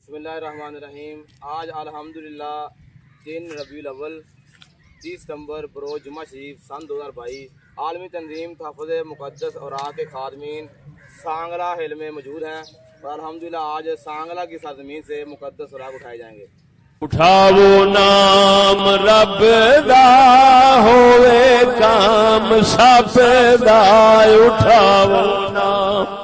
بسم اللہ الرحمن الرحیم۔ آج الحمدللہ 3 ربیع الاول 30 ستمبر بروز جمعہ شریف سن 2022 عالمی تنظیم تحفظ مقدس اوراق کے خادمین سانگلہ ہل میں موجود ہیں اور الحمدللہ آج سانگلہ کی سرزمین سے مقدس اوراق اٹھائے جائیں گے۔ اٹھاو نام رب دا ہوئے کام سب دا، اٹھاو نام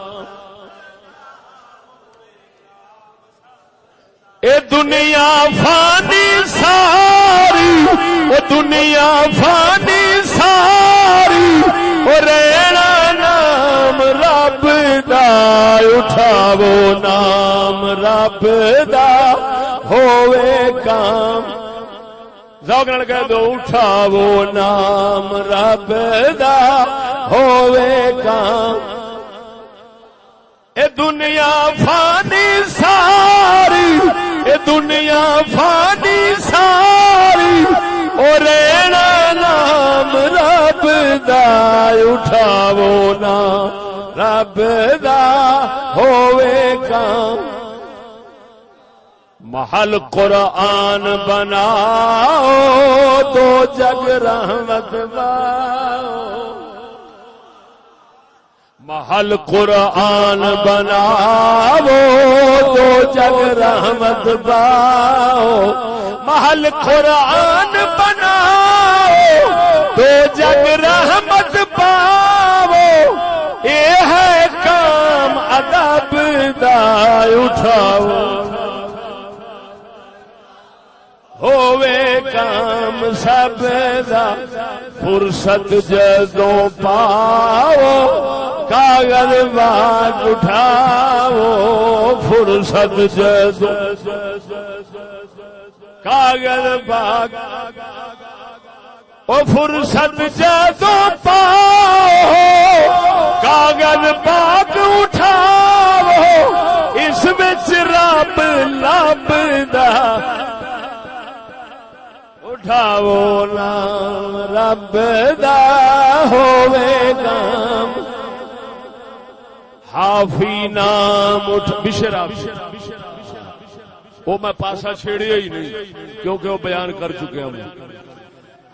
اے دنیا فانی ساری، اے دنیا فانی ساری، او رینا نام رب دا، اٹھاو نام رب دا ہوئے کام، ذوق نال کہہ دو اٹھاو نام رب دا ہوئے کام، اے دنیا فانی ساری، اے دنیا فانی ساری، او رینا نام رب دا، اٹھاو نام رب دا ہوئے کام، محل قرآن بناؤ تو جگ رحمت باؤ، محل قرآن بناؤ تو جگ رحمت باؤ، محل قرآن بناؤ تو جگ رحمت باؤ، یہ ہے کام ادب دا، اٹھاؤ ہوئے کام سب دا، فرصت جدوں پاؤ کاغذ باغ اٹھاؤ، فرصت جدوں کاغذ باغ، او فرصت جدوں پاؤ کاغذ باغ اٹھاؤ، اس وچ رب لبدا، اٹھاو نام رب دا ہوئے کام، حافی نام اٹھ بشرا، وہ میں پاسا چھیڑیا ہی نہیں کیونکہ وہ بیان کر چکے ہم،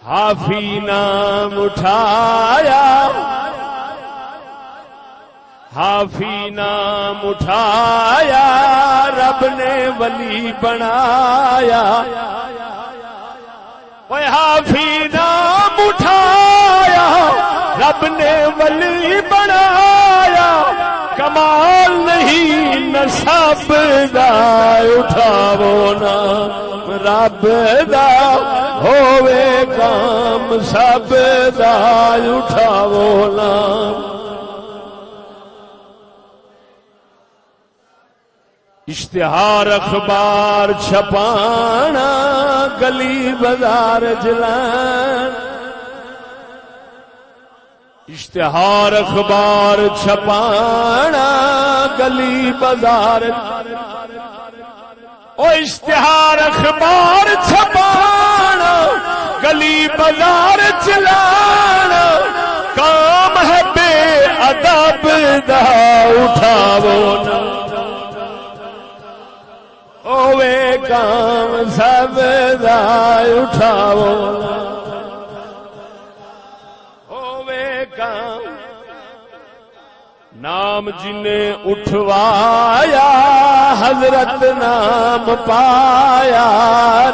حافی نام اٹھایا، حافی نام اٹھایا، رب نے ولی بنایا، حافی نام اٹھایا، رب نے ولی بنایا، کمال نہیں نسب دا، اٹھاو نام رب دا ہوئے کام سب دا، اٹھاو نام، اشتہار اخبار چھپانا گلی بازار جلان، اشتہار اخبار چھپانا گلی بازار، او اشتہار اخبار چھپانا گلی بازار چلانا، کام ہے بے ادب دا، اٹھاو نا ہوئے کام سب دا، اٹھاو ہوئے کام، نام جنہیں اٹھوایا حضرت نام پایا،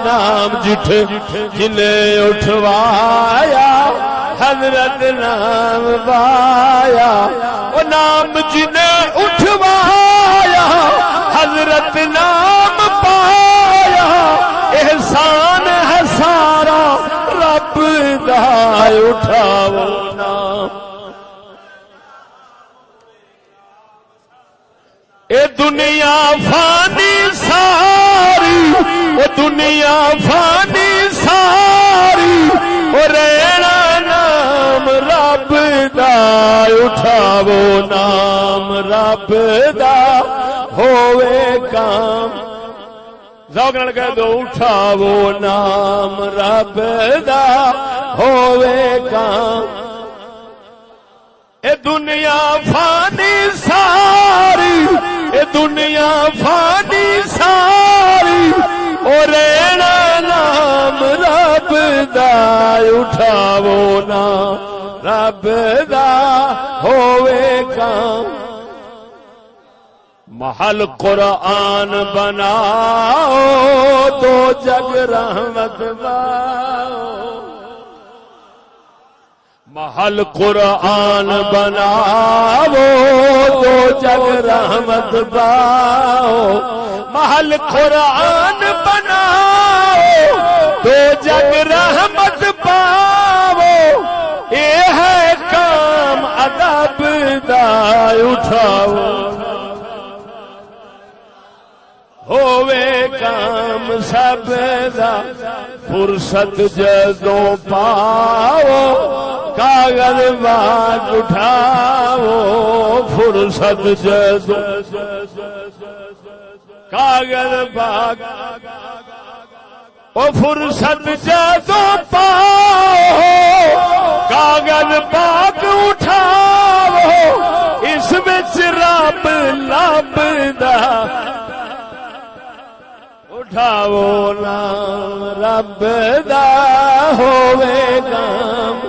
نام جنہیں اٹھوایا حضرت نام پایا، وہ نام جنہیں اٹھوایا حضرت نام پایا، احسان ہے سارا رب دا، اٹھاو نام، اے دنیا فانی ساری، اے دنیا فانی ساری، او رینا نام رب دا، اٹھاو نام رب دا ہوئے کام، ذوق نال کہہ دو اٹھاو نام رب دا ہوئے کام، اے دنیا فانی ساری، اے دنیا فانی ساری، اٹھاو نا رب دا ہووے کام محل قرآن بناؤ تو جگ رحمت باؤ محل قرآن بناؤ تو جگ رحمت باؤ محل قرآن بناؤ تو جگ رحمت پاؤ اے ہے کام ادب دا اٹھاؤ ہووے کام سب دا فرصت جدوں پاؤ کاغذ باغ اٹھاؤ فرصت جدوں کاغذ باغ او فرصت جدوں پاؤ کاغذ باغ اٹھاؤ اس وچ رب لبدا اٹھاو نام رب دا ہووے کام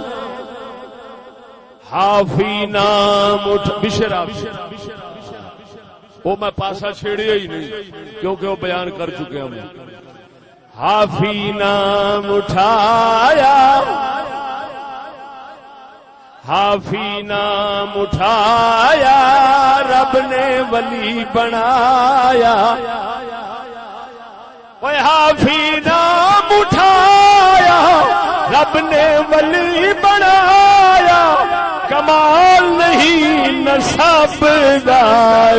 حافی نام اٹھ بشرا وہ میں پاسا چھیڑیا ہی نہیں کیونکہ وہ بیان کر چکے ہم حافی نام اٹھایا حافی نام اٹھایا رب نے ولی بنایا حافی نام اٹھایا رب نے ولی بنایا کمال نہیں نسب دا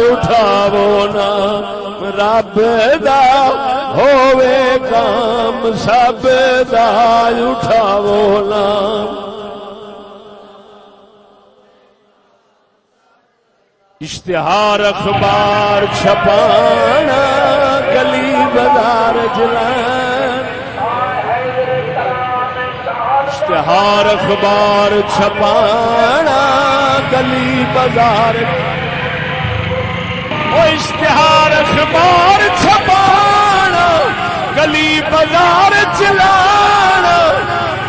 اٹھاو نام رب دا ہووے کام سب دا اٹھاو نام اشتہار اخبار چھپانا گلی بازار جلان اشتہار اخبار چھپانا گلی بازار او اشتہار اخبار چھپانا گلی بازار چلانا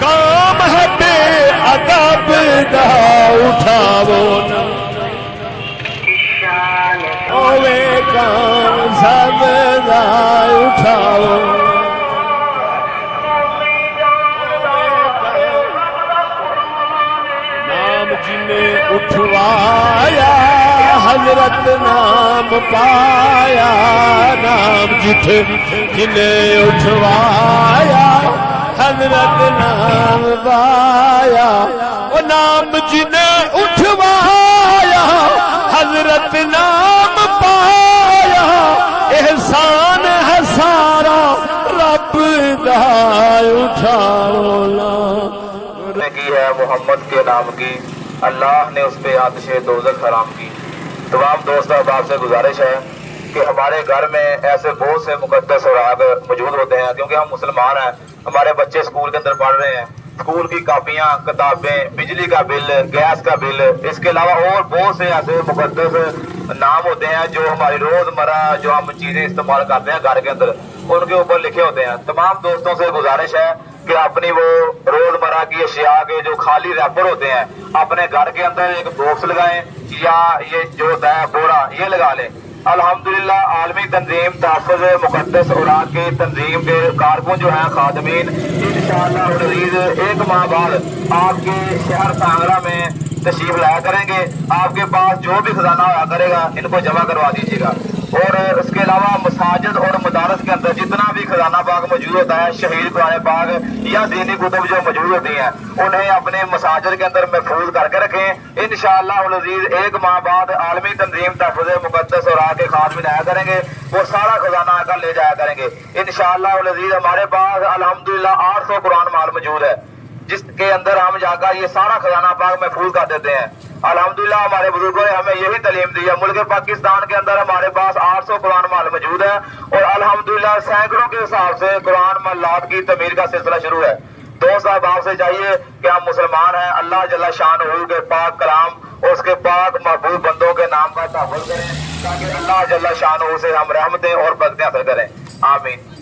کام ہے بے ادب دا اٹھاو نا ہووے کام سب دا اٹھاؤ نام جنہیں اٹھوایا حضرت نام پایا نام جنہیں اٹھوایا حضرت نام پایا وہ نام جنہیں اٹھوایا حضرت نام پایا احسان ہے سارا رب دا اٹھاؤ نے کی ہے محمد کے نام کی اللہ نے اس پہ آتش دوزخ حرام کی تمام دوست احباب سے گزارش ہے کہ ہمارے گھر میں ایسے بہت سے مقدس اوراق موجود ہوتے ہیں کیونکہ ہم مسلمان ہیں ہمارے بچے اسکول کے اندر پڑھ رہے ہیں اسکول کی کاپیاں کتابیں بجلی کا بل گیس کا بل اس کے علاوہ اور بہت سے ایسے مقدس نام ہوتے ہیں جو ہماری روزمرہ جو ہم چیزیں استعمال کرتے ہیں گھر کے اندر ان کے اوپر لکھے ہوتے ہیں تمام دوستوں سے گزارش ہے کہ اپنی وہ روزمرہ کی اشیاء کے جو خالی ریپر ہوتے ہیں اپنے گھر کے اندر ایک باکس لگائیں یا یہ جو ہوتا ہے بورا یہ لگا لیں الحمدللہ عالمی تنظیم تحفظ مقدس اوراق کی تنظیم کے کارکن جو ہیں خادمین انشاءاللہ العزیز ایک ماہ بعد آپ کے شہر سانگرا میں تشریف لایا کریں گے آپ کے پاس جو بھی خزانہ ہوا کرے گا ان کو جمع کروا دیجیے گا اور اس کے علاوہ مساجد اور مدارس کے اندر جتنا بھی خزانہ پاک موجود ہوتا ہے شہید قرآن پاک یا دینی کتب جو موجود ہوتی ہیں انہیں اپنے مساجد کے اندر محفوظ کر کے رکھیں انشاءاللہ العزیز ایک ماہ بعد عالمی تنظیم تحفظ مقدس اور آ کے خادمین آیا کریں گے وہ سارا خزانہ آ کر لے جایا کریں گے انشاءاللہ العزیز ہمارے پاس الحمدللہ 800 قرآن مال موجود ہے جس کے اندر ہم جا کر یہ سارا خزانہ پاک محفوظ کر دیتے ہیں الحمدللہ ہمارے بزرگوں نے ہمیں یہی تعلیم دی ہے ملک پاکستان کے اندر ہمارے پاس 800 قرآن مال موجود ہے اور الحمدللہ سینکڑوں کے حساب سے قرآن محلات کی تعمیر کا سلسلہ شروع ہے دوست صاحب سے چاہیے کہ ہم مسلمان ہیں اللہ جل شانہ کے پاک کلام اور اس کے پاک محبوب بندوں کے نام کا تحفظ کریں تاکہ اللہ جل شانہ سے ہم رحمتیں اور برکتیں حاصل کریں آمین